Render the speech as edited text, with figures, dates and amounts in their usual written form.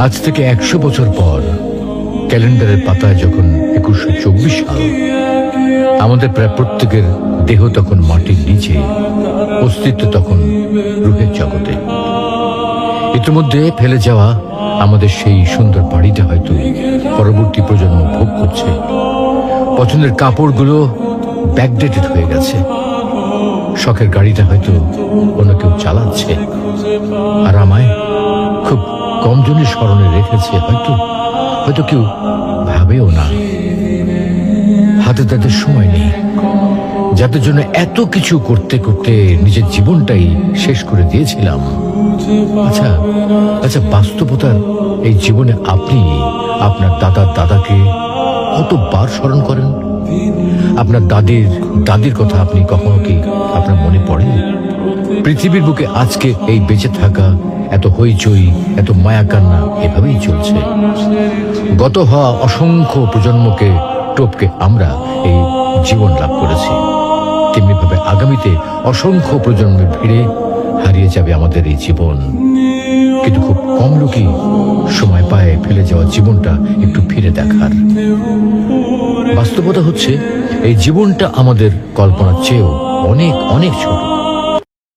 আজ থেকে 100 বছর পর ক্যালেন্ডারের পাতায় যখন 2124 সাল, আমাদের প্রায় প্রত্যেকের দেহ তখন মাটির নিচে, অস্তিত্ব তখন রূহের জগতে। ইতিমধ্যে ফেলে যাওয়া আমাদের সেই সুন্দর বাড়িটা হয়তো পরবর্তী প্রজন্ম ভোগ করছে। পছন্দের কাপড়গুলো ব্যাকডেটেড হয়ে গেছে। শখের গাড়িটা হয়তো অন্য কেউ চালাচ্ছে, আর আমায় খুব কম জনের স্মরণে রেখেছে, হয়তো হয়তো কেউ ভাবেও না। হাতে তাদের সময় নেই, যাদের জন্য এত কিছু করতে করতে নিজের জীবনটাই শেষ করে দিয়েছিলাম। আচ্ছা আচ্ছা, বাস্তবতার এই জীবনে আপনি আপনার দাদাকে কতবার স্মরণ করেন? আপনার দাদির কথা আপনি কখনো কি আপনার মনে পড়ে? পৃথিবীর বুকে আজকে এই বেঁচে থাকা, এত হইচই, এত মায়া কান্না এভাবেই চলছে। গত হওয়া অসংখ্য প্রজন্মকে টপকে আমরা এই জীবন লাভ করেছি। তেমনিভাবে আগামীতে অসংখ্য প্রজন্মের ভিড়ে হারিয়ে যাবে আমাদের এই জীবন। কিন্তু খুব কম লোকই সময় পায় ফেলে যাওয়া জীবনটা একটু ফিরে দেখার। বাস্তবতা হচ্ছে এই জীবনটা আমাদের কল্পনার চেয়েও অনেক অনেক ছোট।